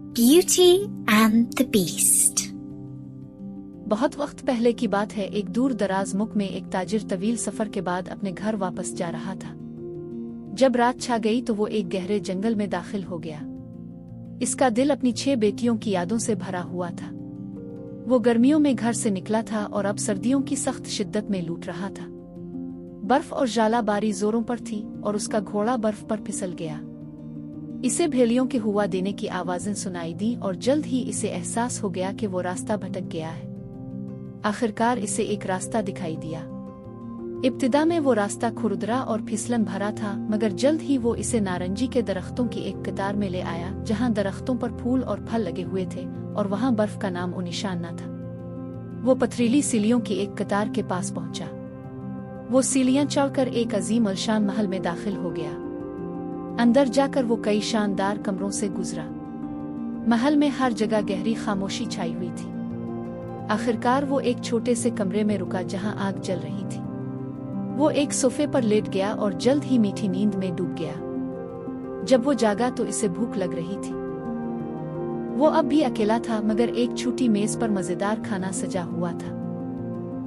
Beauty and the Beast। बहुत वक्त पहले की बात है। एक दूर दराज मुल्क में एक ताजिर तवील सफर के बाद अपने घर वापस जा रहा था। जब रात छा गई तो वो एक गहरे जंगल में दाखिल हो गया। इसका दिल अपनी 6 बेटियों की यादों से भरा हुआ था। वो गर्मियों में घर से निकला था और अब सर्दियों की सख्त शिद्दत में लूट रहा था। बर्फ और जालाबारी जोरों पर थी और उसका घोड़ा बर्फ पर फिसल गया। इसे भेड़ियों के हुआ देने की आवाजें सुनाई दी और जल्द ही इसे एहसास हो गया कि वो रास्ता भटक गया है। आखिरकार इसे एक रास्ता दिखाई दिया। इब्तिदा में वो रास्ता खुरदरा और फिसलन भरा था, मगर जल्द ही वो इसे नारंगी के दरख्तों की एक कतार में ले आया, जहां दरख्तों पर फूल और फल लगे हुए थे और वहां बर्फ का नाम और निशान न था। वो पथरीली सीढ़ियों की एक कतार के पास पहुंचा। वो सीढ़ियां चढ़कर एक अजीम अलशान महल में दाखिल हो गया। अंदर जाकर वो कई शानदार कमरों से गुजरा। महल में हर जगह गहरी खामोशी छाई हुई थी। आखिरकार वो एक छोटे से कमरे में रुका जहां आग जल रही थी। वो एक सोफे पर लेट गया और जल्द ही मीठी नींद में डूब गया। जब वो जागा तो इसे भूख लग रही थी। वो अब भी अकेला था, मगर एक छोटी मेज पर मजेदार खाना सजा हुआ था।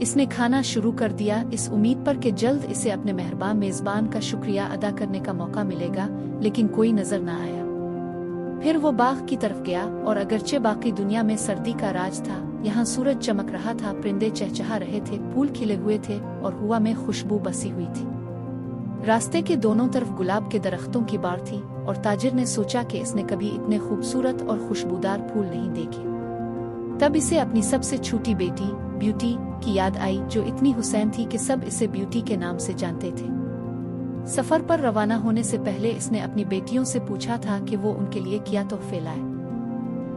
इसने खाना शुरू कर दिया, इस उम्मीद पर कि जल्द इसे अपने मेहरबान मेजबान का शुक्रिया अदा करने का मौका मिलेगा, लेकिन कोई नजर न आया। फिर वो बाग की तरफ गया और अगरचे बाकी दुनिया में सर्दी का राज था, यहाँ सूरज चमक रहा था, परिंदे चहचहा रहे थे, फूल खिले हुए थे और हवा में खुशबू बसी हुई थी। रास्ते के दोनों तरफ गुलाब के दरख्तों की बाड़ थी और ताजिर ने सोचा कि इसने कभी इतने खूबसूरत और खुशबूदार फूल नहीं देखे। तब इसे अपनी सबसे छोटी बेटी ब्यूटी की याद आई, जो इतनी हुसैन थी कि सब इसे ब्यूटी के नाम से जानते थे। सफर पर रवाना होने से पहले इसने अपनी बेटियों से पूछा था कि वो उनके लिए क्या तोहफे लाए।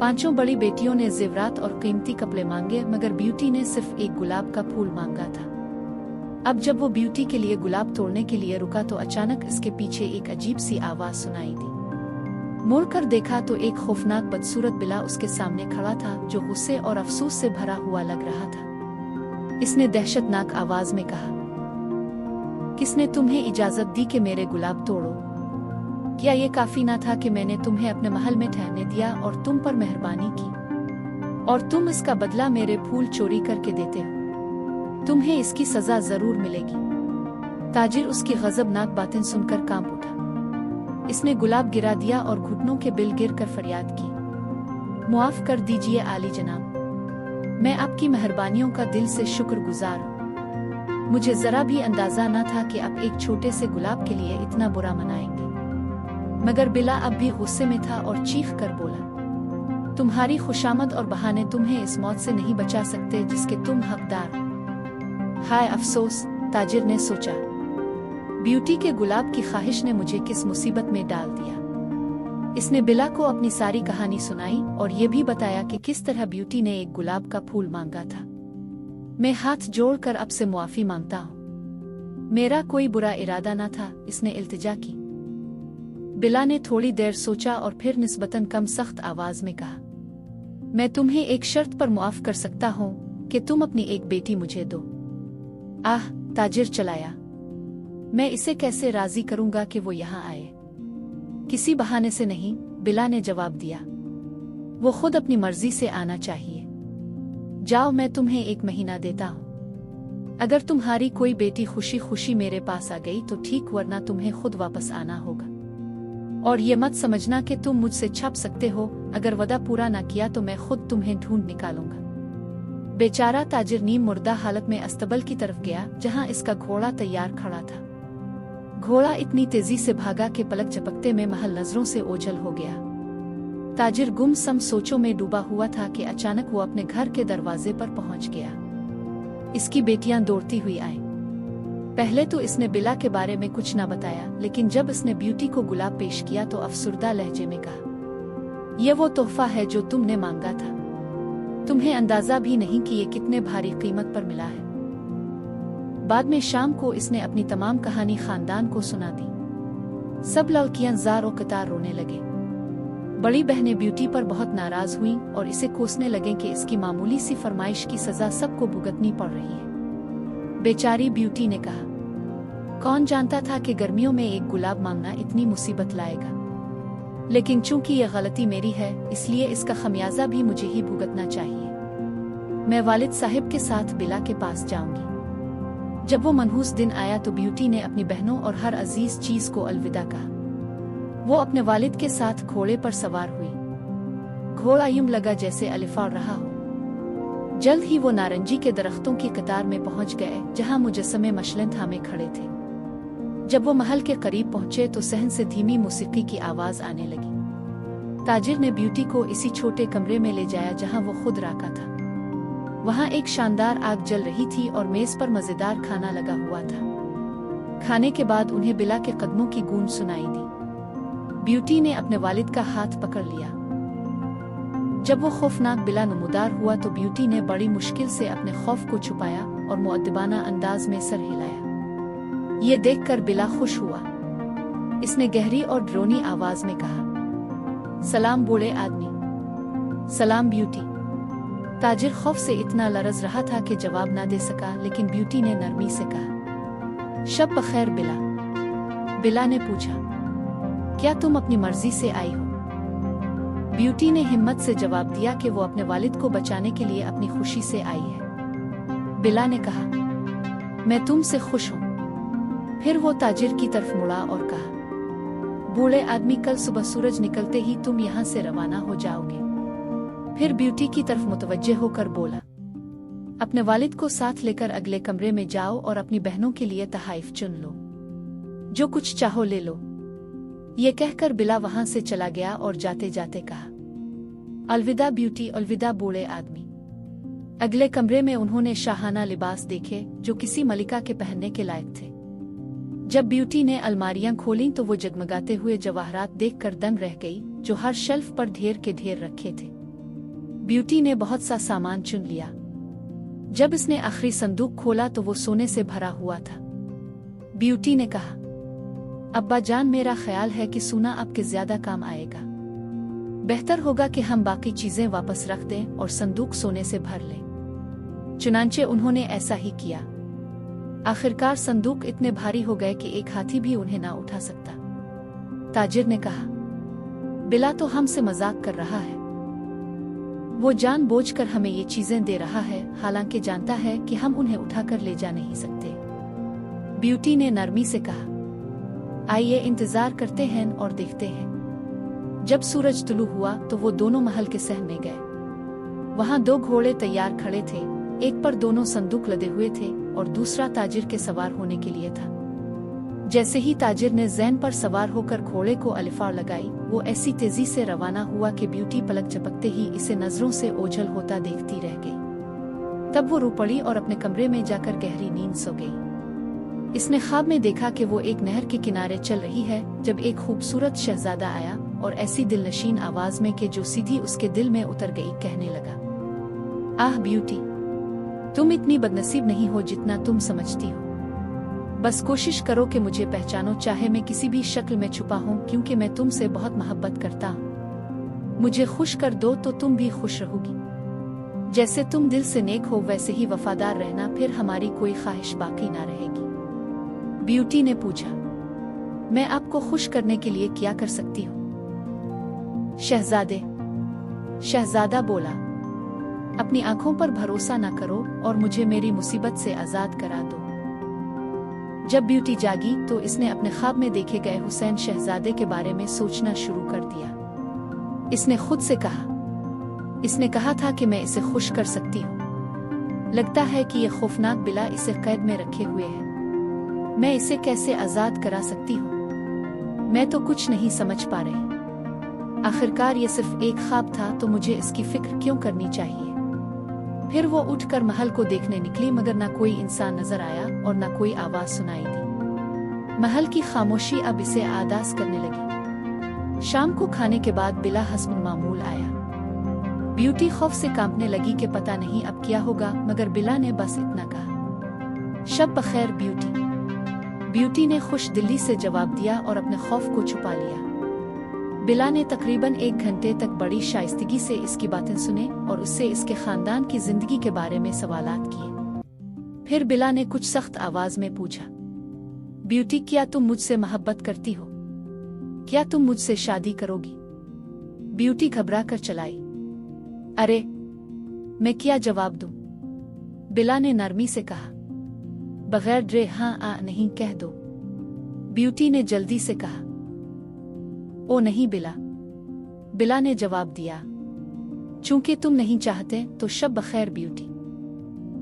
5 बड़ी बेटियों ने जेवरात और कीमती कपड़े मांगे, मगर ब्यूटी ने सिर्फ एक गुलाब का फूल मांगा था। अब जब वो ब्यूटी के लिए गुलाब तोड़ने के लिए रुका तो अचानक इसके पीछे एक अजीब सी आवाज सुनाई दी। मुड़कर देखा तो एक खौफनाक बदसूरत बिल्ला उसके सामने खड़ा था, जो गुस्से और अफसोस से भरा हुआ लग रहा था। इसने दहशतनाक आवाज में कहा, किसने तुम्हें इजाजत दी कि मेरे गुलाब तोड़ो? क्या ये काफी ना था कि मैंने तुम्हें अपने महल में ठहरने दिया और तुम पर मेहरबानी की, और तुम इसका बदला मेरे फूल चोरी करके देते हो? तुम्हें इसकी सजा जरूर मिलेगी। ताजिर उसकी गजबनाक बातें सुनकर कांप उठा। इसने गुलाब गिरा दिया और घुटनों के बिल गिर कर फरियाद की, मुआफ कर दीजिए आली जनाब, मैं आपकी मेहरबानियों का दिल से शुक्रगुजार हूँ। मुझे जरा भी अंदाजा न था कि आप एक छोटे से गुलाब के लिए इतना बुरा मनाएंगे। मगर बिल्ला अब भी गुस्से में था और चीख कर बोला, तुम्हारी खुशामद और बहाने तुम्हें इस मौत से नहीं बचा सकते जिसके तुम हकदार हो। हाय अफसोस, ताजिर ने सोचा, ब्यूटी के गुलाब की ख्वाहिश ने मुझे किस मुसीबत में डाल दिया। इसने बिल्ला को अपनी सारी कहानी सुनाई और ये भी बताया कि किस तरह ब्यूटी ने एक गुलाब का फूल मांगा था। मैं हाथ जोड़कर अब से मुआफी मांगता हूँ, मेरा कोई बुरा इरादा न था, इसने इल्तिजा की। बिल्ला ने थोड़ी देर सोचा और फिर निस्बतन कम सख्त आवाज में कहा, मैं तुम्हें एक शर्त पर मुआफ कर सकता हूँ कि तुम अपनी एक बेटी मुझे दो। आह, ताजिर चलाया, मैं इसे कैसे राजी करूंगा कि वो यहाँ आए? किसी बहाने से नहीं, बिल्ला ने जवाब दिया। वो खुद अपनी मर्जी से आना चाहिए। जाओ, मैं तुम्हें 1 महीना देता हूँ। अगर तुम्हारी कोई बेटी खुशी खुशी मेरे पास आ गई तो ठीक, वरना तुम्हें खुद वापस आना होगा। और ये मत समझना कि तुम मुझसे छप सकते हो, अगर वादा पूरा ना किया तो मैं खुद तुम्हें ढूंढ निकालूंगा। बेचारा ताजिर नीम मुर्दा हालत में अस्तबल की तरफ गया, जहाँ इसका घोड़ा तैयार खड़ा था। घोड़ा इतनी तेजी से भागा कि पलक झपकते में महल नजरों से ओझल हो गया। ताजिर गुमसम सोचों में डूबा हुआ था कि अचानक वो अपने घर के दरवाजे पर पहुंच गया। इसकी बेटियां दौड़ती हुई आईं। पहले तो इसने बिल्ला के बारे में कुछ न बताया, लेकिन जब इसने ब्यूटी को गुलाब पेश किया तो अफसुर्दा लहजे में कहा, यह वो तोहफा है जो तुमने मांगा था। तुम्हें अंदाजा भी नहीं कि ये कितने भारी कीमत पर मिला है। बाद में शाम को इसने अपनी तमाम कहानी खानदान को सुना दी। सब लड़कियां ज़ार और कतार रोने लगे। बड़ी बहनें ब्यूटी पर बहुत नाराज हुईं और इसे कोसने लगे कि इसकी मामूली सी फरमाइश की सजा सबको भुगतनी पड़ रही है। बेचारी ब्यूटी ने कहा, कौन जानता था कि गर्मियों में एक गुलाब मांगना इतनी मुसीबत लाएगा। लेकिन चूंकि यह गलती मेरी है, इसलिए इसका खमियाजा भी मुझे ही भुगतना चाहिए। मैं वालिद साहिब के साथ बिला के पास जाऊंगी। जब वो मनहूस दिन आया तो ब्यूटी ने अपनी बहनों और हर अजीज चीज को अलविदा कहा। वो अपने वालिद के साथ घोड़े पर सवार हुई। घोड़ा यूं लगा जैसे अलिफा रहा हो। जल्द ही वो नारंगी के दरख्तों की कतार में पहुंच गए, जहां मुजस्समे मशलन थामे खड़े थे। जब वो महल के करीब पहुंचे तो सहन से धीमी मौसीकी की आवाज आने लगी। ताजिर ने ब्यूटी को इसी छोटे कमरे में ले जाया जहां वो खुद राका था। वहां एक शानदार आग जल रही थी और मेज पर मजेदार खाना लगा हुआ था। खाने के बाद उन्हें बिला के कदमों की गूंज सुनाई दी। ब्यूटी ने अपने वालिद का हाथ पकड़ लिया। जब वो खौफनाक बिला नमूदार हुआ तो ब्यूटी ने बड़ी मुश्किल से अपने खौफ को छुपाया और मुअद्दिबाना अंदाज में सर हिलाया। ये देखकर बिला खुश हुआ। इसने गहरी और ड्रोनी आवाज में कहा, सलाम बूढ़े आदमी। सलाम ब्यूटी। ताजिर खौफ से इतना लरज रहा था कि जवाब ना दे सका, लेकिन ब्यूटी ने नरमी से कहा, शब बखैर बिला। बिला ने पूछा, क्या तुम अपनी मर्जी से आई हो? ब्यूटी ने हिम्मत से जवाब दिया कि वो अपने वालिद को बचाने के लिए अपनी खुशी से आई है। बिला ने कहा, मैं तुमसे खुश हूं। फिर वो ताजिर की तरफ मुड़ा और कहा, बूढ़े आदमी, कल सुबह सूरज निकलते ही तुम यहाँ से रवाना हो जाओगे। फिर ब्यूटी की तरफ मुतवज्जे होकर बोला, अपने वालिद को साथ लेकर अगले कमरे में जाओ और अपनी बहनों के लिए तहाइफ चुन लो। जो कुछ चाहो ले लो। ये कहकर बिला वहां से चला गया और जाते जाते कहा, अलविदा ब्यूटी, अलविदा बूढ़े आदमी। अगले कमरे में उन्होंने शाहाना लिबास देखे जो किसी मलिका के पहनने के लायक थे। जब ब्यूटी ने अलमारियां खोलीं तो वो जगमगाते हुए जवाहरात देखकर दंग रह गई, जो हर शेल्फ पर ढेर के ढेर रखे थे। ब्यूटी ने बहुत सा सामान चुन लिया। जब इसने आखिरी संदूक खोला तो वो सोने से भरा हुआ था। ब्यूटी ने कहा, अब्बा जान, मेरा ख्याल है कि सोना आपके ज्यादा काम आएगा। बेहतर होगा कि हम बाकी चीजें वापस रख दें और संदूक सोने से भर लें। चुनांचे उन्होंने ऐसा ही किया। आखिरकार संदूक इतने भारी हो गए कि एक हाथी भी उन्हें ना उठा सकता। ताजिर ने कहा, बिला तो हमसे मजाक कर रहा है। वो जानबूझकर हमें ये चीजें दे रहा है, हालांकि जानता है कि हम उन्हें उठाकर ले जा नहीं सकते। ब्यूटी ने नरमी से कहा, आइए इंतजार करते हैं और देखते हैं। जब सूरज तुलू हुआ तो वो दोनों महल के सहन में गए। वहां 2 घोड़े तैयार खड़े थे। एक पर दोनों संदूक लदे हुए थे और दूसरा ताजिर के सवार होने के लिए था। जैसे ही ताजिर ने जैन पर सवार होकर घोड़े को अलिफार लगाई, वो ऐसी तेजी से रवाना हुआ कि ब्यूटी पलक झपकते ही इसे नजरों से ओझल होता देखती रह गई। तब वो रो पड़ी और अपने कमरे में जाकर गहरी नींद सो गई। इसने ख्वाब में देखा कि वो एक नहर के किनारे चल रही है, जब एक खूबसूरत शहजादा आया और ऐसी दिलनशीन आवाज में कि जो सीधी उसके दिल में उतर गई, कहने लगा, आह ब्यूटी, तुम इतनी बदनसीब नहीं हो जितना तुम समझती हो। बस कोशिश करो कि मुझे पहचानो, चाहे मैं किसी भी शक्ल में छुपा हूं, क्योंकि मैं तुमसे बहुत मोहब्बत करता हूं। मुझे खुश कर दो तो तुम भी खुश रहोगी। जैसे तुम दिल से नेक हो वैसे ही वफादार रहना, फिर हमारी कोई ख्वाहिश बाकी ना रहेगी। ब्यूटी ने पूछा, मैं आपको खुश करने के लिए क्या कर सकती हूँ? शहजादा बोला, अपनी आंखों पर भरोसा ना करो और मुझे मेरी मुसीबत से आजाद करा दो। जब ब्यूटी जागी तो इसने अपने ख्वाब में देखे गए हुसैन शहजादे के बारे में सोचना शुरू कर दिया। इसने खुद से कहा, इसने कहा था कि मैं इसे खुश कर सकती हूँ। लगता है कि यह खौफनाक बिला इसे कैद में रखे हुए है। मैं इसे कैसे आजाद करा सकती हूँ? मैं तो कुछ नहीं समझ पा रही। आखिरकार ये सिर्फ एक ख्वाब था, तो मुझे इसकी फिक्र क्यों करनी चाहिए? फिर वो उठकर महल को देखने निकली, मगर ना कोई इंसान नजर आया और ना कोई आवाज सुनाई दी। महल की खामोशी अब इसे आदास करने लगी। शाम को खाने के बाद बिला हस्बुल मामूल आया। ब्यूटी खौफ से कांपने लगी कि पता नहीं अब क्या होगा, मगर बिला ने बस इतना कहा, शब बखैर ब्यूटी। ब्यूटी ने खुश दिली से जवाब दिया और अपने खौफ को छुपा लिया। बिला ने तकरीबन 1 घंटे तक बड़ी शाइस्तगी से इसकी बातें सुने और उससे इसके खानदान की जिंदगी के बारे में सवालात किए। फिर बिला ने कुछ सख्त आवाज में पूछा, ब्यूटी, क्या तुम मुझसे मोहब्बत करती हो? क्या तुम मुझसे शादी करोगी? ब्यूटी घबरा कर चलाई। अरे, मैं क्या जवाब दूं? बिला ने नरमी से कहा। बगैर डरे हाँ नहीं कह दो, ब्यूटी ने जल्दी से कहा। ओ नहीं बिला, बिला ने जवाब दिया। चूंकि तुम नहीं चाहते तो शब बखैर ब्यूटी,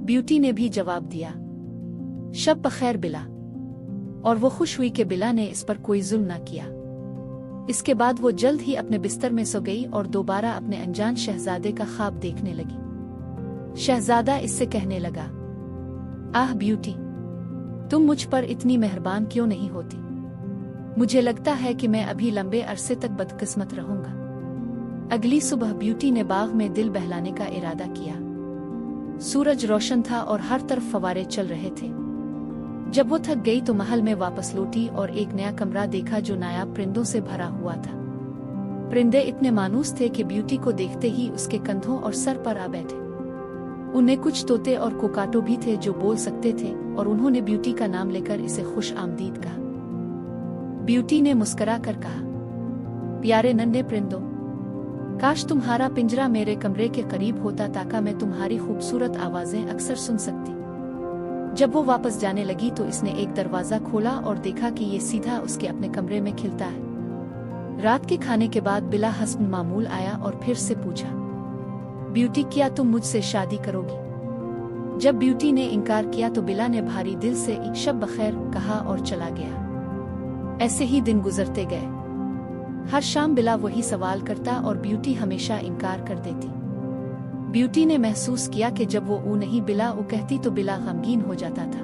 ब्यूटी ने भी जवाब दिया। शब बखैर बिला। और वो खुश हुई कि बिला ने इस पर कोई जुल्म न किया। इसके बाद वो जल्द ही अपने बिस्तर में सो गई और दोबारा अपने अनजान शहजादे का ख्वाब देखने लगी। शहजादा इससे कहने लगा, आह ब्यूटी, तुम मुझ पर इतनी मेहरबान क्यों नहीं होती? मुझे लगता है कि मैं अभी लंबे अरसे तक बदकिस्मत रहूंगा। अगली सुबह ब्यूटी ने बाग में दिल बहलाने का इरादा किया। सूरज रोशन था और हर तरफ फवारे चल रहे थे। जब वो थक गई तो महल में वापस लौटी और एक नया कमरा देखा जो नायाब परिंदों से भरा हुआ था। परिंदे इतने मानूस थे कि ब्यूटी को देखते ही उसके कंधों और सर पर आ बैठे। उनमें कुछ तोते और कोकाटो भी थे जो बोल सकते थे और उन्होंने ब्यूटी का नाम लेकर इसे खुश आमदीद कहा। ब्यूटी ने मुस्कुरा कर कहा, प्यारे नन्हे परिंदों, काश तुम्हारा पिंजरा मेरे कमरे के करीब होता ताकि मैं तुम्हारी खूबसूरत आवाजें अक्सर सुन सकती। जब वो वापस जाने लगी तो इसने एक दरवाजा खोला और देखा कि ये सीधा उसके अपने कमरे में खिलता है। रात के खाने के बाद बिला हस्ब मामूल आया और फिर से पूछा, ब्यूटी क्या तुम मुझसे शादी करोगी? जब ब्यूटी ने इनकार किया तो बिला ने भारी दिल से शब बखैर कहा और चला गया। ऐसे ही दिन गुजरते गए। हर शाम बिला वही सवाल करता और ब्यूटी हमेशा इनकार कर देती। ब्यूटी ने महसूस किया कि जब वो नहीं बिला कहती तो बिला गमगीन हो जाता था,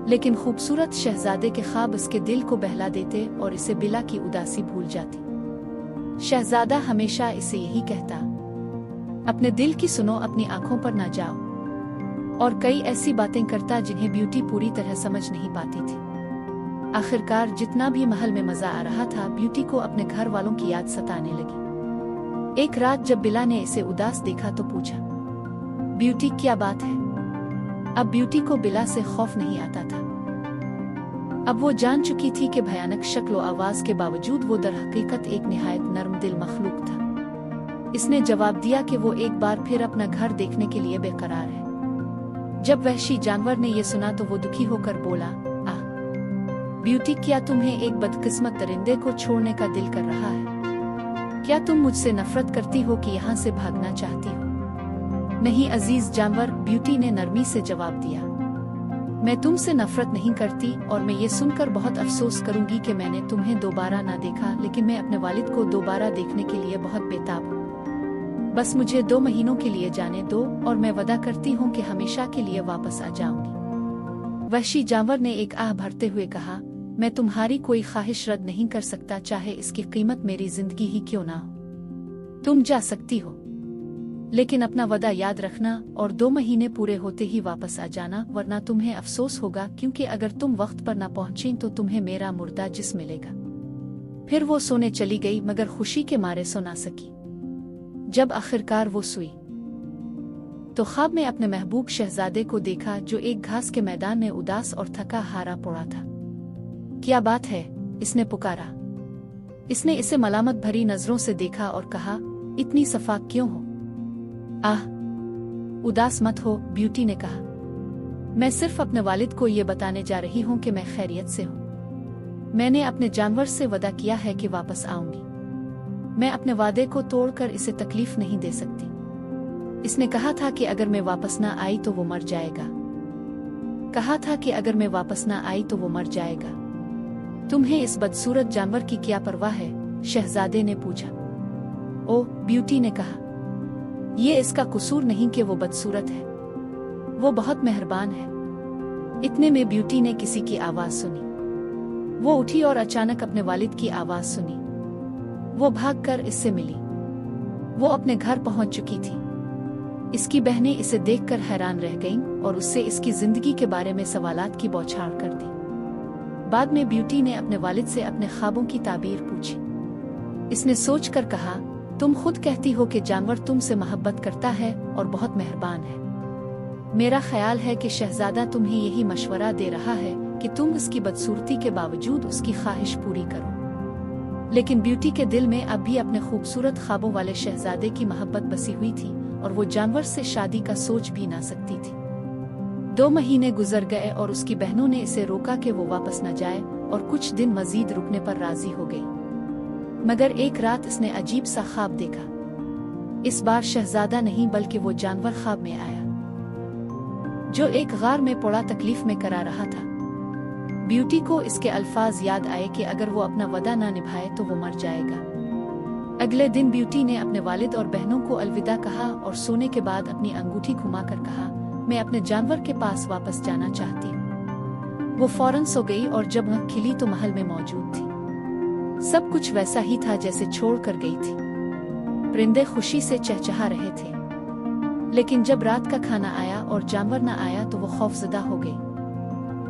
लेकिन खूबसूरत शहजादे के ख्वाब उसके दिल को बहला देते और इसे बिला की उदासी भूल जाती। शहजादा हमेशा इसे यही कहता, अपने दिल की सुनो, अपनी आंखों पर ना जाओ, और कई ऐसी बातें करता जिन्हें ब्यूटी पूरी तरह समझ नहीं पाती थी। आखिरकार जितना भी महल में मजा आ रहा था, ब्यूटी को अपने घर वालों की याद सताने लगी। एक रात जब बिला ने इसे उदास देखा तो पूछा, ब्यूटी क्या बात है? अब ब्यूटी को बिला से खौफ नहीं आता था। अब वो जान चुकी थी कि भयानक शक्ल और आवाज के बावजूद वो दरहकीकत एक निहायत नर्म दिल मखलूक था। इसने जवाब दिया कि वो एक बार फिर अपना घर देखने के लिए बेकरार है। जब वहशी जानवर ने ये सुना तो वो दुखी होकर बोला, ब्यूटी क्या तुम्हें एक बदकिस्मत दरिंदे को छोड़ने का दिल कर रहा है? क्या तुम मुझसे नफरत करती हो कि यहाँ से भागना चाहती हो? नहीं अजीज जानवर, ब्यूटी ने नरमी से जवाब दिया, मैं तुमसे नफरत नहीं करती और मैं ये सुनकर बहुत अफसोस करूंगी कि मैंने तुम्हें दोबारा ना देखा, लेकिन मैं अपने वालिद को दोबारा देखने के लिए बहुत बेताब हूँ। बस मुझे 2 महीनों के लिए जाने दो और मैं वादा करती हूँ कि हमेशा के लिए वापस आ जाऊंगी। वहशी जानवर ने एक आह भरते हुए कहा, मैं तुम्हारी कोई ख्वाहिश रद्द नहीं कर सकता, चाहे इसकी कीमत मेरी जिंदगी ही क्यों ना हो। तुम जा सकती हो, लेकिन अपना वादा याद रखना और 2 महीने पूरे होते ही वापस आ जाना, वरना तुम्हें अफसोस होगा, क्योंकि अगर तुम वक्त पर ना पहुंची तो तुम्हें मेरा मुर्दा जिस्म मिलेगा। फिर वो सोने चली गई, मगर खुशी के मारे सो ना सकी। जब आखिरकार वो सोई तो ख्वाब में अपने महबूब शहजादे को देखा जो एक घास के मैदान में उदास और थका हारा पड़ा था। क्या बात है? इसने पुकारा। इसने इसे मलामत भरी नजरों से देखा और कहा, इतनी सफाक क्यों हो? आह, उदास मत हो, ब्यूटी ने कहा। मैं सिर्फ अपने वालिद को ये बताने जा रही हूँ कि मैं खैरियत से हूँ। मैंने अपने जानवर से वादा किया है कि वापस आऊंगी। मैं अपने वादे को तोड़कर इसे तकलीफ नहीं दे सकती। इसने कहा था कि अगर मैं वापस ना आई तो वो मर जाएगा। कहा था कि अगर मैं वापस ना आई तो वो मर जाएगा। तुम्हें इस बदसूरत जानवर की क्या परवाह है? शहजादे ने पूछा। ओ, ब्यूटी ने कहा, ये इसका कसूर नहीं कि वो बदसूरत है, वो बहुत मेहरबान है। इतने में ब्यूटी ने किसी की आवाज सुनी। वो उठी और अचानक अपने वालिद की आवाज सुनी। वो भागकर इससे मिली। वो अपने घर पहुंच चुकी थी। इसकी बहनें इसे देखकर हैरान रह गईं और उससे इसकी जिंदगी के बारे में सवालात की बौछार कर दी। बाद में ब्यूटी ने अपने वालिद से अपने ख्वाबों की ताबीर पूछी। इसने सोचकर कहा, तुम खुद कहती हो कि जानवर तुमसे मोहब्बत करता है और बहुत मेहरबान है। मेरा ख्याल है कि शहजादा तुम्हें यही मशवरा दे रहा है कि तुम उसकी बदसूरती के बावजूद उसकी ख्वाहिश पूरी करो। लेकिन ब्यूटी के दिल में अब भी अपने खूबसूरत ख्वाबों वाले शहजादे की मोहब्बत बसी हुई थी और वो जानवर से शादी का सोच भी ना सकती थी। 2 महीने गुजर गए और उसकी बहनों ने इसे रोका कि वो वापस न जाए और कुछ दिन मजीद रुकने पर राजी हो गई। मगर एक रात इसने अजीब सा ख्वाब देखा। इस बार शहजादा नहीं बल्कि वो जानवर ख्वाब में आया जो एक गार में पड़ा तकलीफ में करा रहा था। ब्यूटी को इसके अल्फाज याद आए कि अगर वो अपना वदा ना निभाए तो वो मर जाएगा। अगले दिन ब्यूटी ने अपने वालिद और बहनों को अलविदा कहा और सोने के बाद अपनी अंगूठी घुमाकर कहा, मैं अपने जानवर के पास वापस जाना चाहती हूँ। वो फौरन सो गई और जब आँख खिली तो महल में मौजूद थी। सब कुछ वैसा ही था जैसे छोड़ कर गई थी। परिंदे खुशी से चहचहा रहे थे। लेकिन जब रात का खाना आया और जानवर न आया तो वो खौफजदा हो गई।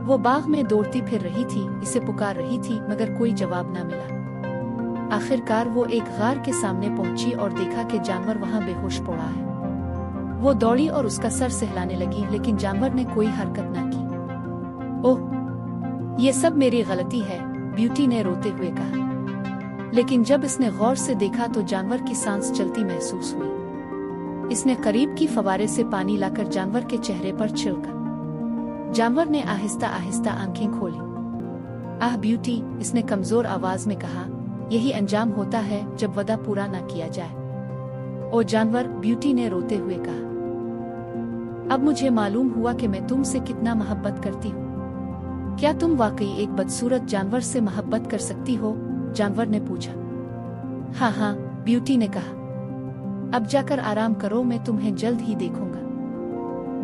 वो बाग में दौड़ती फिर रही थी, इसे पुकार रही थी, मगर कोई जवाब न मिला। आखिरकार वो एक गार के सामने पहुंची और देखा कि जानवर वहां बेहोश पड़ा है। वो दौड़ी और उसका सर सहलाने लगी, लेकिन जानवर ने कोई हरकत न की। ओह, ये सब मेरी गलती है, ब्यूटी ने रोते हुए कहा। लेकिन जब इसने गौर से देखा तो जानवर की सांस चलती महसूस हुई। इसने करीब की फवारे से पानी लाकर जानवर के चेहरे पर छिड़का। जानवर ने आहिस्ता आहिस्ता आंखें खोली। आह ब्यूटी, इसने कमजोर आवाज में कहा, यही अंजाम होता है जब वदा पूरा न किया जाए। ओ जानवर, ब्यूटी ने रोते हुए कहा, अब मुझे मालूम हुआ कि मैं तुमसे कितना मोहब्बत करती हूँ। क्या तुम वाकई एक बदसूरत जानवर से मोहब्बत कर सकती हो? जानवर ने पूछा। हाँ हाँ, ब्यूटी ने कहा, अब जाकर आराम करो, मैं तुम्हें जल्द ही देखूंगा।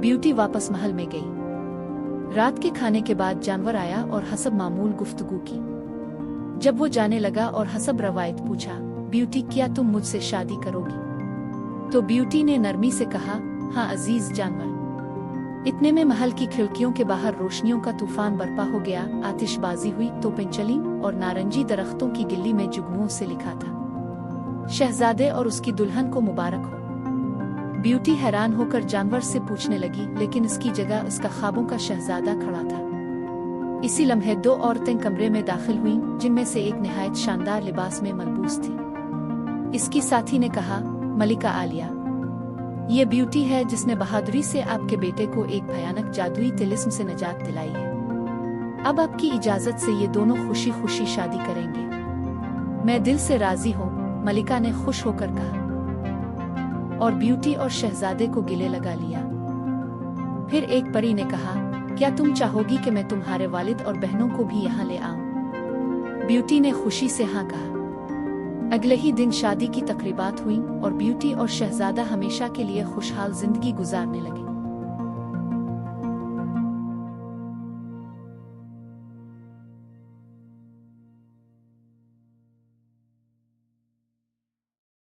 ब्यूटी वापस महल में गई। रात के खाने के बाद जानवर आया और हसब मामूल गुफ्तगू की। जब वो जाने लगा और हसब रवायत पूछा, ब्यूटी क्या तुम मुझसे शादी करोगी? तो ब्यूटी ने नरमी से कहा, हाँ अजीज जानवर। इतने में महल की खिड़कियों के बाहर रोशनियों का तूफान बर्पा हो गया। आतिशबाजी हुई, तोपें चली और नारंगी दरख्तों की गिल्ली में जुगनुओं से लिखा था, शहजादे और उसकी दुल्हन को मुबारक हो। ब्यूटी हैरान होकर जानवर से पूछने लगी, लेकिन इसकी जगह उसका ख्वाबों का शहजादा खड़ा था। इसी लम्हे 2 औरतें कमरे में दाखिल हुईं, जिनमें से एक निहायत शानदार लिबास में मलबूस थी। इसकी साथी ने कहा, मलिका आलिया, ये ब्यूटी है जिसने बहादुरी से आपके बेटे को एक भयानक जादुई तिलिस्म से निजात दिलाई है। अब आपकी इजाजत से ये दोनों खुशी खुशी शादी करेंगे। मैं दिल से राजी हूँ, मलिका ने खुश होकर कहा, और ब्यूटी और शहजादे को गले लगा लिया। फिर एक परी ने कहा, क्या तुम चाहोगी कि मैं तुम्हारे वालिद और बहनों को भी यहाँ ले आऊं? ब्यूटी ने खुशी से हाँ कहा। अगले ही दिन शादी की तकरीबात हुई और ब्यूटी और शहजादा हमेशा के लिए खुशहाल जिंदगी गुजारने लगे।